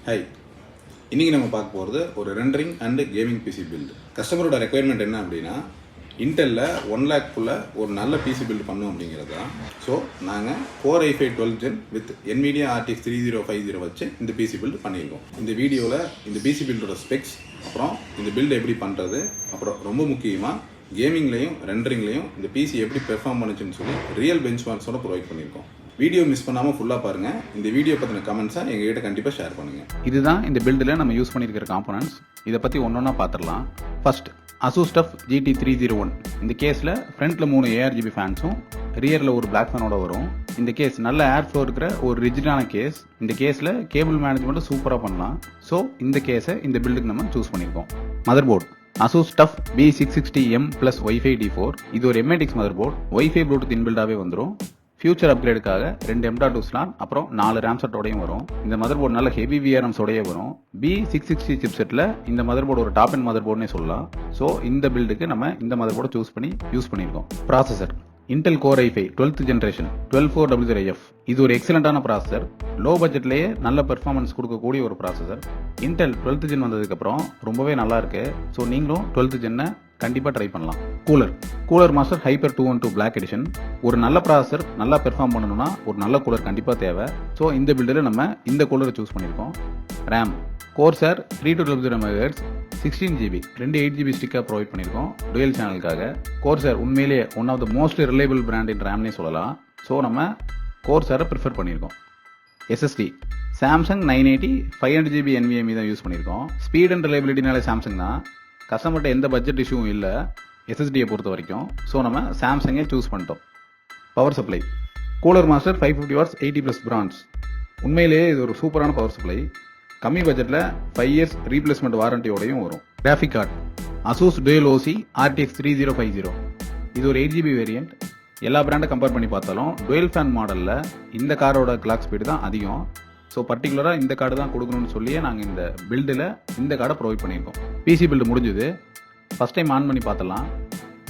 Hi, இன்றைக்கி நம்ம பார்க்க போகிறது ஒரு rendering and gaming PC build. கஸ்டமரோட ரெக்குயர்மெண்ட் என்ன அப்படின்னா, இன்டெல்லில் 1 lakhக்குள்ளே ஒரு நல்ல பிசி பில்டு பண்ணோம் அப்படிங்கிறது தான். ஸோ நாங்கள் Core i5 12 Gen with NVMe RTX 3050 வச்சு இந்த பிசி பில்டு பண்ணியிருக்கோம். இந்த வீடியோவில் இந்த பிசி பில்டோட ஸ்பெக்ஸ், அப்புறம் இந்த பில்டு எப்படி பண்ணுறது, அப்புறம் ரொம்ப முக்கியமாக கேமிங்லேயும் ரெண்டரிங்லேயும் இந்த பிசி எப்படி பெர்ஃபார்ம் பண்ணுச்சுன்னு சொல்லி ரியல் பெஞ்ச்மார்க்ஸோட ப்ரொவைட் பண்ணியிருக்கோம். வீடியோ மிஸ் பண்ணாமல் ஃபுல்லாக பாருங்கள். இந்த வீடியோ பற்றின கமெண்ட்ஸை எங்ககிட்ட கண்டிப்பாக ஷேர் பண்ணுங்கள். இதுதான் இந்த பில்டில் நம்ம யூஸ் பண்ணியிருக்கிற காம்போனன்ட்ஸ். இதை பற்றி ஒன்றொன்னா பார்த்துடலாம். First ASUS TUF GT301. இந்த கேஸில் ஃப்ரண்ட்டில் 3 ARGB ஃபேன்ஸும் ரியரில் ஒரு பிளாக் ஃபேனோட வரும். இந்த கேஸ் நல்ல ஏர் ஃப்ளோ இருக்கிற ஒரு ரிஜிடான கேஸ். இந்த கேஸில் கேபிள் மேனேஜ்மெண்ட்டும் சூப்பராக பண்ணலாம். ஸோ இந்த கேஸை இந்த பில்டுக்கு நம்ம சூஸ் பண்ணியிருக்கோம். Motherboard ASUS TUF B660M + Wi-Fi D4. இது ஒரு M.2 மதர்போர்டு. Wi-Fi ப்ளூடூத் இன்பில்டாகவே வந்துடும். ஃபியூச்சர் அப்கிரேடுக்காக 2 M.2 ஸ்லாட் அப்புறம் 4 RAM செட்டோடையும் வரும். இந்த மதர்போர்டு நல்ல ஹெவி VRMஸோடையே வரும். B660 சிப்செட்டில் இந்த மதர்போர்டு ஒரு டாப் அண்ட் மதர்போர்டுனே சொல்லலாம். ஸோ இந்த பில்டுக்கு நம்ம இந்த மதர்போர்டை சூஸ் பண்ணி யூஸ் பண்ணியிருக்கோம். Processor Intel Core i5 12th generation 12400F. இது ஒரு எக்ஸலண்டான ப்ராசஸர். லோ பட்ஜெட்லேயே நல்ல பெர்ஃபார்மன்ஸ் கொடுக்கக்கூடிய ஒரு ப்ராசஸர். Intel 12th gen வந்ததுக்கப்புறம் ரொம்பவே நல்லா இருக்கு. ஸோ நீங்களும் 12th gen கண்டிப்பாக ட்ரை பண்ணலாம். Cooler master hyper 212 Black Edition. ஒரு நல்ல ப்ராசஸர் நல்லா பெர்ஃபார்ம் பண்ணணும்னா ஒரு நல்ல கூலர் கண்டிப்பாக தேவை. ஸோ இந்த பில்டில் நம்ம இந்த கூலரை சூஸ் பண்ணியிருக்கோம். RAM Corsair 3200 MHz 16GB 2 8GB ஸ்டிக்காக ப்ரொவைட் பண்ணியிருக்கோம் டுயல் சேனலுக்காக. Corsair உண்மையிலேயே one of the most reliable brand in ரேம்னே சொல்லலாம். ஸோ நம்ம Corsair ப்ரிஃபர் பண்ணியிருக்கோம். SSD Samsung 980 500GB NVMe தான் யூஸ் பண்ணியிருக்கோம். ஸ்பீட் அண்ட் ரிலையபிலிட்டினாலே சாம்சங் தான். கஸ்டமர்கிட்ட எந்த பட்ஜெட் இஷ்யூவும் இல்லை SSDயை பொறுத்த வரைக்கும். ஸோ நம்ம சாம்சங்கே சூஸ் பண்ணிட்டோம். Power supply cooler master 550 watts 80+ France. உண்மையிலேயே இது ஒரு சூப்பரான பவர் சப்ளை. கம்மி பட்ஜெட்டில் 5 years ரீப்ளேஸ்மெண்ட் வாரண்டியோடையும் வரும். Graphic card ASUS Dual OC RTX 3050. இது ஒரு 8GB வேரியண்ட். எல்லா பிராண்டை கம்பேர் பண்ணி பார்த்தாலும் டுவெல் ஃபேன் மாடலில் இந்த காரோட கிளாக் ஸ்பீடு தான் அதிகம். ஸோ பர்டிகுலராக இந்த கார்டு தான் கொடுக்கணும்னு சொல்லியே நாங்கள் இந்த பில்டில் இந்த கார்டை ப்ரொவைட் பண்ணியிருக்கோம். பிசி பில்டு முடிஞ்சுது. ஃபஸ்ட் டைம் ஆன் பண்ணி பார்த்தலாம்.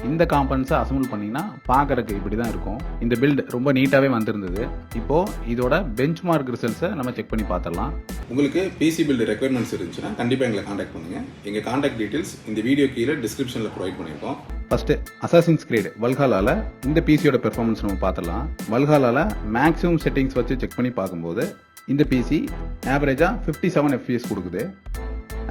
இந்த காம்பனன்ஸை அசம்பிள் பண்ணிங்கன்னா பார்க்குறதுக்கு இப்படி தான் இருக்கும். இந்த பில்டு ரொம்ப நீட்டாகவே வந்திருந்தது. இப்போது இதோட பெஞ்ச்மார்க் ரிசல்ட்ஸை நம்ம செக் பண்ணி பார்த்துடலாம். உங்களுக்கு பிசி பில்டு ரெக்குயர்மெண்ட்ஸ் இருந்துச்சுன்னா கண்டிப்பாக எங்களை காண்டாக்ட் பண்ணுங்கள். எங்கள் காண்டாக்ட் டீட்டெயில்ஸ் இந்த வீடியோ கீழே டிஸ்கிரிப்ஷனில் ப்ரொவைட் பண்ணியிருக்கோம். ஃபஸ்ட்டு Assassin's Creed Valhallaல இந்த பிசியோட பெர்ஃபார்மன்ஸ் நம்ம பார்த்துடலாம். Valhallaல மேக்ஸிமம் செட்டிங்ஸ் வச்சு செக் பண்ணி பார்க்கும்போது இந்த பிசி ஆவரேஜாக 57 FPS கொடுக்குது.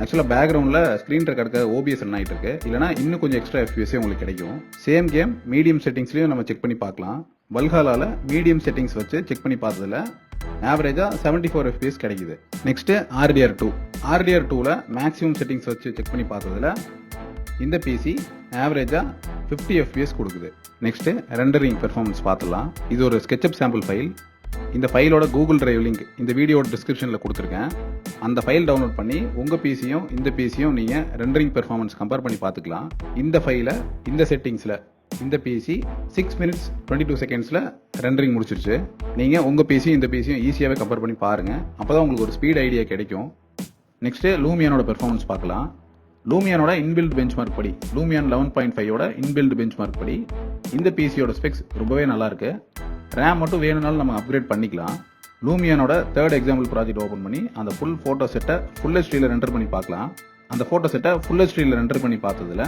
ஆக்சுவலாக பேக்ரவுண்டில் ஸ்க்ரீன் ரெக்கார்டுக்கு OBS ரன் ஆகிட்டு இருக்கு. இல்லைனா இன்னும் கொஞ்சம் எக்ஸ்ட்ரா FPS உங்களுக்கு கிடைக்கும். சேம் கேம் மீடியம் செட்டிங்ஸ்லையும் நம்ம செக் பண்ணி பார்க்கலாம். Valhallaல மீடியம் செட்டிங்ஸ் வச்சு செக் பண்ணி பார்த்ததில் ஆவரேஜாக 74 FPS கிடைக்குது. நெக்ஸ்ட்டு RDR2ல மேக்ஸிமம் செட்டிங்ஸ் வச்சு செக் பண்ணி பார்த்ததில் இந்த பிசி ஆவரேஜாக 50 FPS கொடுக்குது. நெக்ஸ்ட்டு ரெண்டரிங் பெர்ஃபார்மன்ஸ் பார்த்துலாம். இது ஒரு ஸ்கெட்சப் சாம்பிள் ஃபைல். இந்த ஃபைலோட கூகுள் டிரைவ் லிங்க் இந்த வீடியோட டிஸ்கிரிப்ஷனில் கொடுத்துருக்கேன். அந்த ஃபைல் டவுன்லோட் பண்ணி உங்கள் பிசியும் இந்த பிசியும் நீங்கள் ரெண்டரிங் பெர்ஃபார்மன்ஸ் கம்பேர் பண்ணி பார்த்துக்கலாம். இந்த ஃபைலை இந்த செட்டிங்ஸில் இந்த பிசி 6 minutes 22 secondsல ரெண்டரிங் முடிச்சிருச்சு. நீங்கள் உங்கள் பிசியும் இந்த பிசியும் ஈஸியாகவே கம்பேர் பண்ணி பாருங்கள். அப்போ தான் உங்களுக்கு ஒரு ஸ்பீட் ஐடியா கிடைக்கும். நெக்ஸ்ட்டு லூமியானோட பெர்ஃபார்மன்ஸ் பார்க்கலாம். லூமியானோட இன்பில்ட் பெஞ்ச்மார்க் படி லூமியான் 11.5யோட இன்பில்ட் பெஞ்ச்மார்க் படி இந்த பிசியோட ஸ்பெக்ஸ் ரொம்பவே நல்லாயிருக்கு. ரேம் மட்டும் வேணும்னாலும் நம்ம அப்கிரேட் பண்ணிக்கலாம். லூமியானோட 3rd எக்ஸாம்பிள் ப்ராஜெக்ட் ஓப்பன் பண்ணி அந்த ஃபுல் ஃபோட்டோ செட்டை ஃபுல் ஹெச்டியில் ரெண்டர் பண்ணி பார்க்கலாம். அந்த ஃபோட்டோ செட்டை ஃபுல் ஹெச்டியில் ரெண்டர் பண்ணி பார்த்ததில்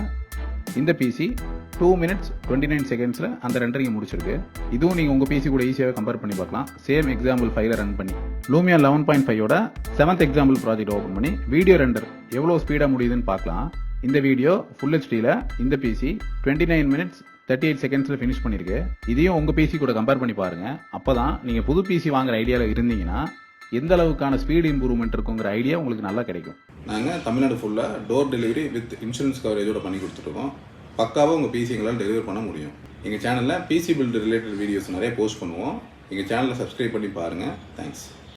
இந்த பிசி 2 minutes 29 secondsல அந்த ரெண்டரிங் முடிச்சிருக்கு. இதுவும் நீங்கள் உங்கள் பிசி கூட ஈஸியாகவே கம்பேர் பண்ணி பார்க்கலாம். சேம் எக்ஸாம்பிள் ஃபைலை ரன் பண்ணி லூமியா 11.5யோட 7th எக்ஸாம்பிள் ப்ராஜெக்ட் ஓப்பன் பண்ணி வீடியோ ரெண்டர் எவ்வளோ ஸ்பீடாக முடியுதுன்னு பார்க்கலாம். இந்த வீடியோ ஃபுல் ஹெச்டியில் இந்த பிசி 29 minutes 38 secondsல ஃபினிஷ் பண்ணியிருக்கு. இதையும் உங்கள் பிசி கூட கம்பேர் பண்ணி பாருங்கள். அப்போ தான் நீங்கள் புது பிசி வாங்குற ஐடியாவில் இருந்தீங்கன்னா எந்த அளவுக்கான ஸ்பீடு இம்ப்ரூவ்மெண்ட் இருக்குங்கிற ஐடியா உங்களுக்கு நல்லா கிடைக்கும். நாங்கள் தமிழ்நாடு ஃபுல்லாக டோர் டெலிவரி வித் இன்சூரன்ஸ் கவரேஜோட பண்ணி கொடுத்துருக்கோம். பக்காவாக உங்கள் பிசி எங்களால் டெலிவரி பண்ண முடியும். எங்கள் சேனலில் பிசி பில்டு ரிலேட்டட் வீடியோஸ் நிறைய போஸ்ட் பண்ணுவோம். எங்கள் சேனலை சப்ஸ்கிரைப் பண்ணி பாருங்கள். தேங்க்ஸ்.